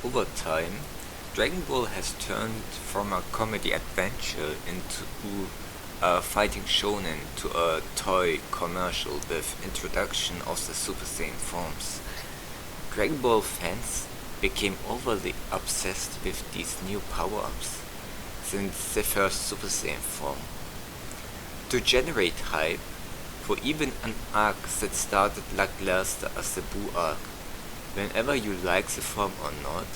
Over time, Dragon Ball has turned from a comedy adventure into a fighting shonen to a toy commercial with introduction of the Super Saiyan forms. Dragon Ball fans became overly obsessed with these new power-ups since the first Super Saiyan form. To generate hype for even an arc that started lackluster as the Buu arc, whenever you like the form or not,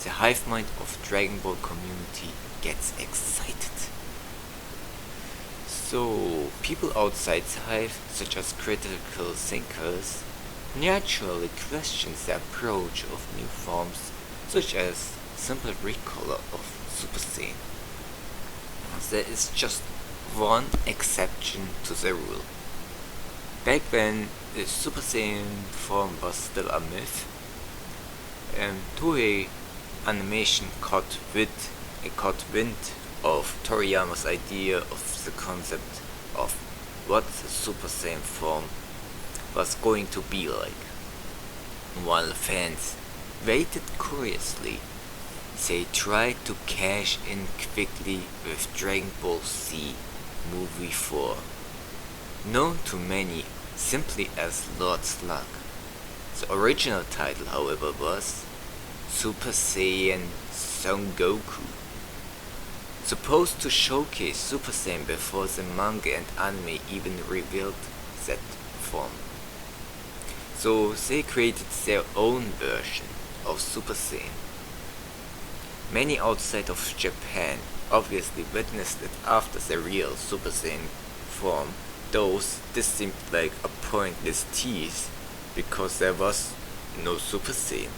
the hive mind of Dragon Ball community gets excited. So, people outside the hive, such as critical thinkers, naturally question the approach of new forms, such as simple recolor of Super Saiyan. There is just one exception to the rule. Back when the Super Saiyan form was still a myth, Toei Animation caught wind of Toriyama's idea of the concept of what the Super Saiyan form was going to be like. While fans waited curiously, they tried to cash in quickly with Dragon Ball Z Movie 4, known to many simply as Lord Slug. The original title, however, was Super Saiyan Son Goku, supposed to showcase Super Saiyan before the manga and anime even revealed that form. So they created their own version of Super Saiyan. Many outside of Japan obviously witnessed it after the real Super Saiyan form, though this seemed like a pointless tease because there was no Super Saiyan.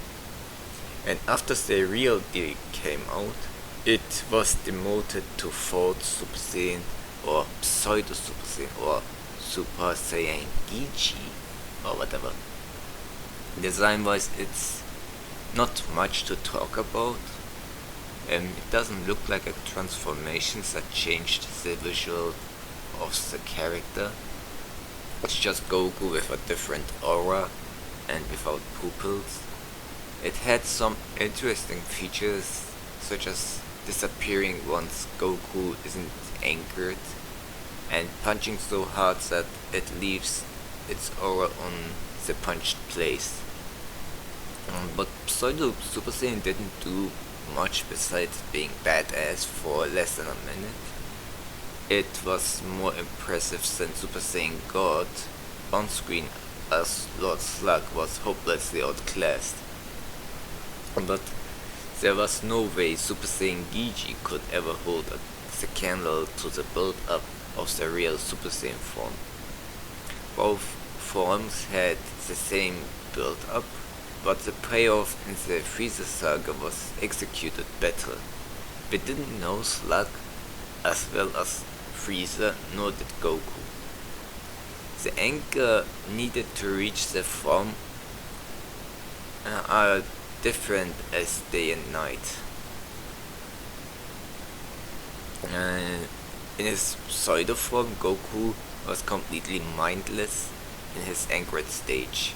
And after the real deal came out, it was demoted to Fourth Super Saiyan or Pseudo Super Saiyan or Super Saiyan Gigi or whatever. Design wise, it's not much to talk about. It doesn't look like a transformation that changed the visual of the character. It's just Goku with a different aura and without pupils. It had some interesting features, such as disappearing once Goku isn't anchored, and punching so hard that it leaves its aura on the punched place. But Pseudo Super Saiyan didn't do much besides being badass for less than a minute. It was more impressive than Super Saiyan God on screen, as Lord Slug was hopelessly outclassed. But there was no way Super Saiyan Gigi could ever hold the candle to the build-up of the real Super Saiyan form. Both forms had the same build-up, but the payoff in the Frieza saga was executed better. We didn't know Slug as well as Frieza, nor did Goku. The anchor needed to reach the form are different as day and night. In his pseudo form, Goku was completely mindless in his anchored stage.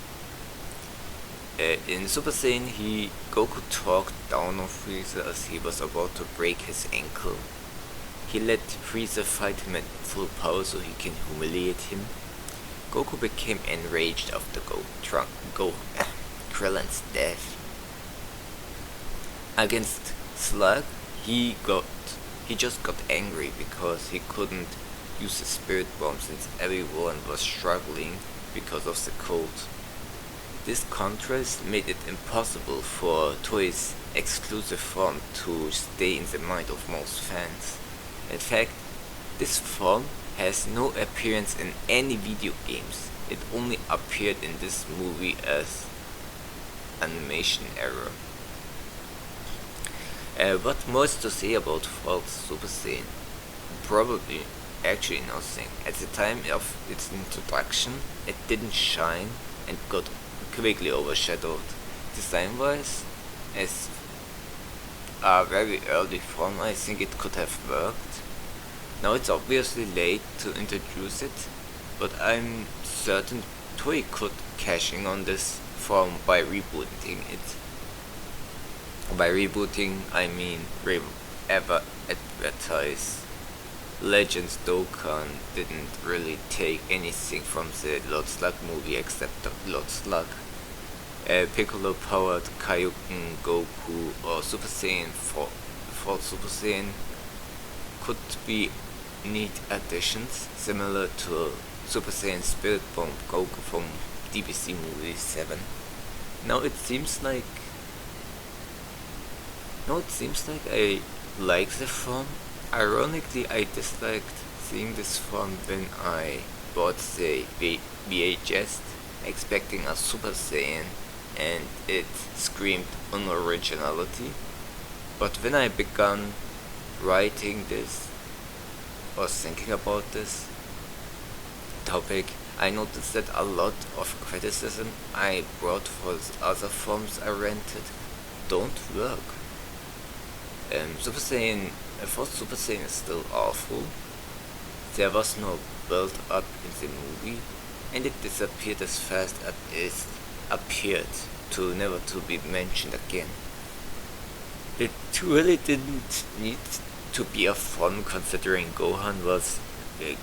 In Super Saiyan, Goku talked down on Frieza as he was about to break his ankle. He let Frieza fight him at full power so he can humiliate him. Goku became enraged after Krillin's death. Against Slug, he just got angry because he couldn't use the spirit bomb since everyone was struggling because of the cold. This contrast made it impossible for Toei's exclusive form to stay in the mind of most fans. In fact, this form has no appearance in any video games. It only appeared in this movie as animation error. What more is to say about Fourth Super Saiyan? Probably actually nothing. At the time of its introduction, it didn't shine and got quickly overshadowed. Design wise, as a very early form, I think it could have worked. Now it's obviously late to introduce it, but I'm certain Toei could cash in on this form by rebooting it. By rebooting, I mean ever advertise. Legends Dokkan didn't really take anything from the Lord Slug movie except Lord Slug. Piccolo powered Kaioken, Goku, or Super Saiyan 4 Super Saiyan could be neat additions, similar to Super Saiyan Spirit Bomb Goku from DBC movie 7. Now it seems like I like the form. Ironically, I disliked seeing this form when I bought the VHS, expecting a Super Saiyan, and it screamed unoriginality. But when I began writing this, or thinking about this topic, I noticed that a lot of criticism I brought for the other forms I rented don't work. Super Saiyan, first Super Saiyan is still awful. There was no build up in the movie, and it disappeared as fast as it appeared, to never to be mentioned again. It really didn't need to be a form, considering Gohan was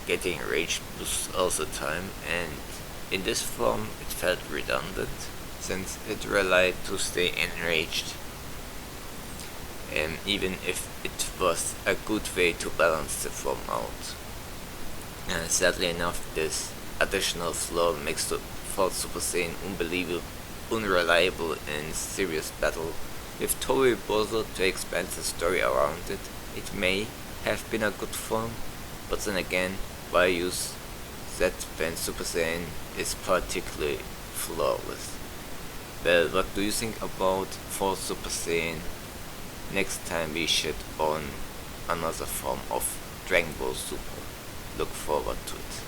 getting rage boosts all the time, and in this form it felt redundant, since it relied to stay enraged. Even if it was a good way to balance the form out. Sadly enough, this additional flaw makes the fourth Super Saiyan unreliable in serious battle. If Toei bothered to expand the story around it, it may have been a good form, but then again, why use that when Super Saiyan is particularly flawless? Well, what do you think about 4 Super Saiyan? Next time we shit on another form of Dragon Ball Super. Look forward to it.